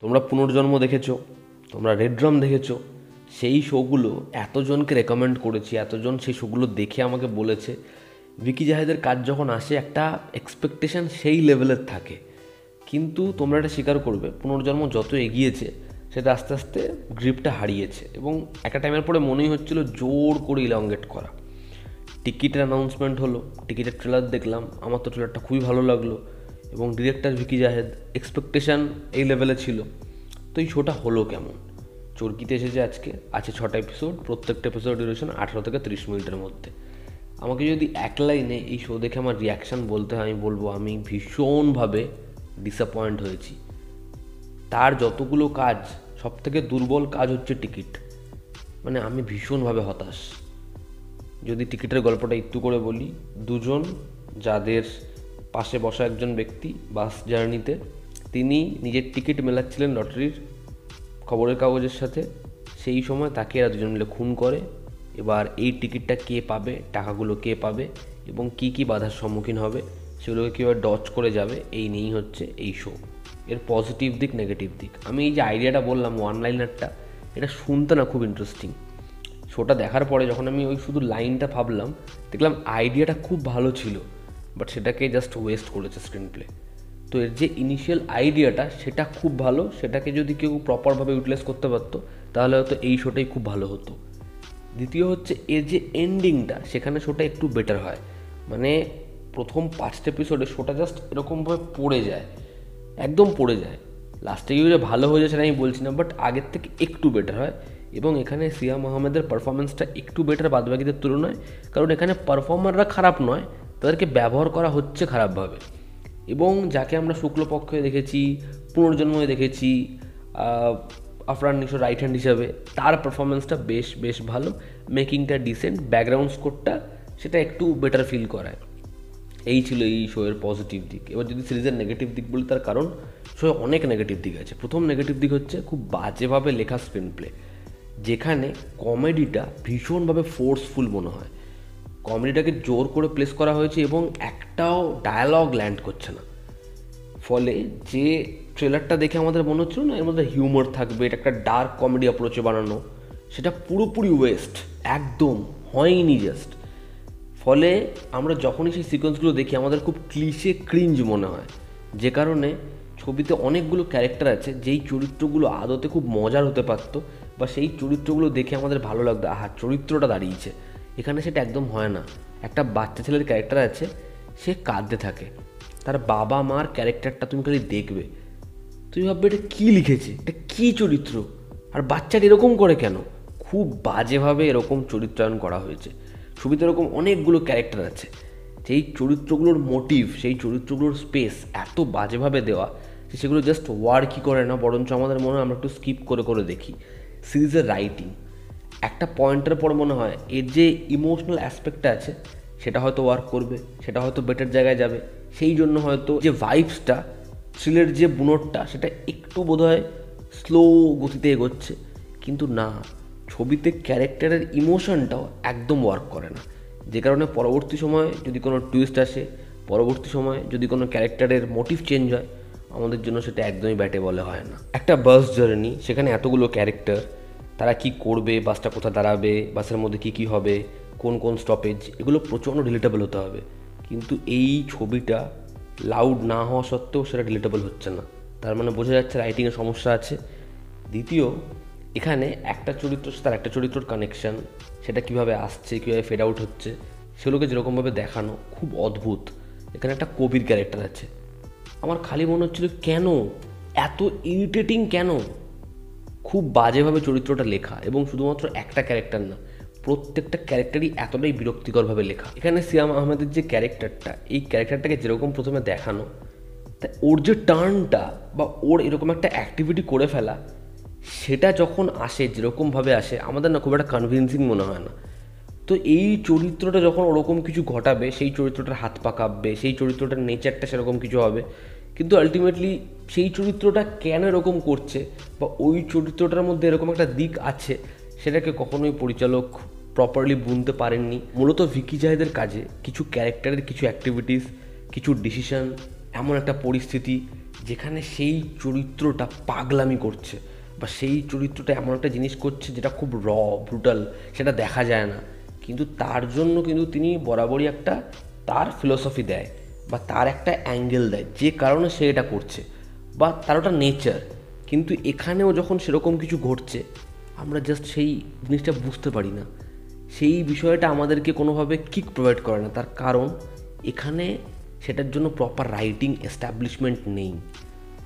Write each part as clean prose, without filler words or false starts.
তোমরা পুনর্জন্ম দেখেছো, তোমরা রেড ড্রাম দেখেছো। সেই শোগুলো এতজনকে রেকমেন্ড করেছি, এতজন সেই শোগুলো দেখে আমাকে বলেছে ভিকি জাহেদের কাজ যখন আসে একটা এক্সপেকটেশন সেই লেভেলের থাকে। কিন্তু তোমরা এটা স্বীকার করবে, পুনর্জন্ম যত এগিয়েছে সেটা আস্তে আস্তে গ্রিপটা হারিয়েছে এবং একটা টাইমের পরে মনেই হচ্ছিল জোর করে ইলংগেট করা। টিকিটের অ্যানাউন্সমেন্ট হলো, টিকিটের ট্রেলার দেখলাম, আমার তো ট্রেলারটা খুবই ভালো লাগলো এবং ডিরেক্টর ভিকি জাহেদ, এক্সপেকটেশান এই লেভেলে ছিল। তো এই শোটা হলো কেমন? চরকিতে এসেছে আজকে, আছে 6টা এপিসোড, প্রত্যেকটা এপিসোড ডিউরেশন 18 থেকে 30 মিনিটের মধ্যে। আমাকে যদি এক লাইনে এই শো দেখে আমার রিয়াকশান বলতে হয়, আমি বলবো আমি ভীষণভাবে ডিসঅ্যাপয়েন্ট হয়েছি। তার যতগুলো কাজ, সবথেকে দুর্বল কাজ হচ্ছে টিকিট। মানে আমি ভীষণভাবে হতাশ। যদি টিকিটের গল্পটা একটু করে বলি, দুজন যাদের পাশে বসা একজন ব্যক্তি বাস জার্নিতে, তিনি নিজের টিকিট মেলাচ্ছিলেন লটারির খবরের কাগজের সাথে। সেই সময় তাকে এরা দুজন মিলে খুন করে। এবার এই টিকিটটা কে পাবে, টাকাগুলো কে পাবে এবং কি কি বাধার সম্মুখীন হবে, সেগুলোকে কীভাবে ডচ করে যাবে, এই নিয়েই হচ্ছে এই শো। এর পজিটিভ দিক, নেগেটিভ দিক। আমি এই যে আইডিয়াটা বললাম ওয়ান লাইনারটা, এটা শুনতে না খুব ইন্টারেস্টিং। শোটা দেখার পরে যখন আমি ওই শুধু লাইনটা ভাবলাম, দেখলাম আইডিয়াটা খুব ভালো ছিল, বাট সেটাকে জাস্ট ওয়েস্ট করেছে স্ক্রিন প্লে। তো এর যে ইনিশিয়াল আইডিয়াটা সেটা খুব ভালো, সেটাকে যদি কেউ প্রপারভাবে ইউটিলাইজ করতে পারতো তাহলে হয়তো এই শোটাই খুব ভালো হতো। দ্বিতীয় হচ্ছে এর যে এন্ডিংটা, সেখানে শোটা একটু বেটার হয়। মানে প্রথম 5টা এপিসোডে শোটা জাস্ট এরকমভাবে পড়ে যায়, একদম পড়ে যায়। লাস্টে গিয়ে যে ভালো হয়ে যায় সেটা আমি বলছি না, বাট আগের থেকে একটু বেটার হয়। এবং এখানে সিয়াম আহমেদের পারফরমেন্সটা একটু বেটার বাদবাকিদের তুলনায়, কারণ এখানে পারফর্মাররা খারাপ নয়, তাদেরকে ব্যবহার করা হচ্ছে খারাপভাবে। এবং যাকে আমরা শুক্লপক্ষে দেখেছি, পুনর্জন্মে দেখেছি আফরান নিশোর রাইট হ্যান্ড হিসাবে, তার পারফরমেন্সটা বেশ বেশ ভালো, মেকিংটা ডিসেন্ট, ব্যাকগ্রাউন্ড স্কোরটা সেটা একটু বেটার ফিল করায়। এই ছিল এই শোয়ের পজিটিভ দিক। এবার যদি সিরিজের নেগেটিভ দিক বলি, তার কারণ শোয়ে অনেক নেগেটিভ দিক আছে। প্রথম নেগেটিভ দিক হচ্ছে খুব বাজেভাবে লেখা স্ক্রিন প্লে, যেখানে কমেডিটা ভীষণভাবে ফোর্সফুল মনে হয়। কমেডিটাকে জোর করে প্লেস করা হয়েছে এবং একটাও ডায়ালগ ল্যান্ড করছে না। ফলে যে ট্রেলারটা দেখে আমাদের মনে হচ্ছিল না এর মধ্যে হিউমার থাকবে, এটা একটা ডার্ক কমেডি অ্যাপ্রোচে বানানো, সেটা পুরোপুরি ওয়েস্ট, একদম হয়নি জাস্ট। ফলে আমরা যখনই সেই সিকোয়েন্সগুলো দেখি আমাদের খুব ক্লিশে ক্রিঞ্জ মনে হয়, যে কারণে ছবিতে অনেকগুলো ক্যারেক্টার আছে যেই চরিত্রগুলো আদতে খুব মজার হতে পারতো, বা সেই চরিত্রগুলো দেখে আমাদের ভালো লাগতো, আহা চরিত্রটা দাঁড়িয়েছে। এখানে সেটা একদম হয় না। একটা বাচ্চা ছেলের ক্যারেক্টার আছে, সে কাঁদতে থাকে, তার বাবা মার ক্যারেক্টারটা তুমি খালি দেখবে, তুমি ভাববে এটা কী লিখেছে, এটা কী চরিত্র, আর বাচ্চাটা এরকম করে কেন। খুব বাজেভাবে এরকম চরিত্রায়ন করা হয়েছে। ছবিতে এরকম অনেকগুলো ক্যারেক্টার আছে, যেই চরিত্রগুলোর মোটিভ, সেই চরিত্রগুলোর স্পেস এত বাজেভাবে দেওয়া যে সেগুলো জাস্ট ওয়ার্কই করে না, বরঞ্চ আমাদের মনে হয় আমরা একটু স্কিপ করে করে দেখি। সিরিজের রাইটিং একটা পয়েন্টের পর মনে হয় এর যে ইমোশনাল অ্যাসপেক্টটা আছে সেটা হয়তো ওয়ার্ক করবে, সেটা হয়তো বেটার জায়গায় যাবে। সেই জন্য হয়তো যে ভাইবসটা, থ্রিলের যে বুনটটা, সেটা একটু বোধহয় স্লো গতিতে এগোচ্ছে। কিন্তু না, ছবিতে ক্যারেক্টারের ইমোশনটাও একদম ওয়ার্ক করে না, যে কারণে পরবর্তী সময় যদি কোনো টুইস্ট আসে, পরবর্তী সময় যদি কোনো ক্যারেক্টারের মোটিভ চেঞ্জ হয়, আমাদের জন্য সেটা একদমই ব্যাটে বলে হয় না। একটা বাস জার্নি, সেখানে এতগুলো ক্যারেক্টার, তারা কি করবে, বাসটা কোথায় দাঁড়াবে, বাসের মধ্যে কি কি হবে, কোন কোন স্টপেজ, এগুলো প্রচণ্ড রিলেটেবল হতে হবে। কিন্তু এই ছবিটা লাউড না হওয়া সত্ত্বেও সেটা রিলেটেবল হচ্ছে না। তার মানে বোঝা যাচ্ছে রাইটিংয়ের সমস্যা আছে। দ্বিতীয়, এখানে একটা চরিত্র তার একটা চরিত্রর কানেকশান, সেটা কীভাবে আসছে, কীভাবে ফেড আউট হচ্ছে, সেগুলোকে যেরকমভাবে দেখানো খুব অদ্ভুত। এখানে একটা কবির ক্যারেক্টার আছে, আমার খালি মনে হচ্ছিল কেন এত ইরিটেটিং, কেন খুব বাজেভাবে চরিত্রটা লেখা, এবং শুধুমাত্র একটা ক্যারেক্টার না, প্রত্যেকটা ক্যারেক্টারই এতটাই বিরক্তিকরভাবে লেখা। এখানে সিয়াম আহমেদের যে ক্যারেক্টারটা, এই ক্যারেক্টারটাকে যেরকম প্রথমে দেখানো, তা ওর যে টার্নটা বা ওর এরকম একটা অ্যাক্টিভিটি করে ফেলা, সেটা যখন আসে যেরকমভাবে আসে আমাদের না খুব একটা কনভিন্সিং মনে হয় না। তো এই চরিত্রটা যখন ওরকম কিছু ঘটাবে, সেই চরিত্রটার হাত পা কাঁপবে, সেই চরিত্রটার নেচারটা সেরকম কিছু হবে, কিন্তু আলটিমেটলি সেই চরিত্রটা কেন এরকম করছে বা ওই চরিত্রটার মধ্যে এরকম একটা দিক আছে, সেটাকে কখনোই পরিচালক প্রপারলি বুনতে পারেননি। মূলত ভিকি জাহেদের কাজে কিছু ক্যারেক্টারের কিছু অ্যাক্টিভিটিস, কিছু ডিসিশন, এমন একটা পরিস্থিতি, যেখানে সেই চরিত্রটা পাগলামি করছে বা সেই চরিত্রটা এমন একটা জিনিস করছে যেটা খুব ব্রুটাল, সেটা দেখা যায় না, কিন্তু তার জন্য কিন্তু তিনি বরাবরই একটা তার ফিলোসফি দেয় বা তার একটা অ্যাঙ্গেল দেয় যে কারণে সে এটা করছে, বা তার ওটা নেচার। কিন্তু এখানেও যখন সেরকম কিছু ঘটছে আমরা জাস্ট সেই জিনিসটা বুঝতে পারি না, সেই বিষয়টা আমাদেরকে কোনোভাবে কিক প্রোভাইড করে না, তার কারণ এখানে সেটার জন্য প্রপার রাইটিং এস্টাবলিশমেন্ট নেই।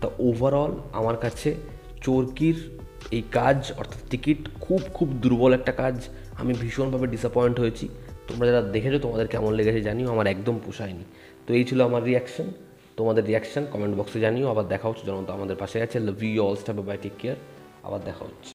তা ওভারঅল আমার কাছে চরকির এই কাজ অর্থাৎ টিকিট খুব খুব দুর্বল একটা কাজ। আমি ভীষণভাবে ডিসঅ্যাপয়েন্ট হয়েছি। তোমরা যারা দেখেছো তোমাদের কেমন লেগেছে জানিও, আমার একদম পোষায়নি। তো এই ছিল আমার রিয়াকশন। তোমাদের রিয়াকশন কমেন্ট বক্সে জানিও। আবার দেখা হচ্ছে, জনতা আমাদের পাশে আছে। Love you all, stay bye, take care. আবার দেখা হচ্ছে।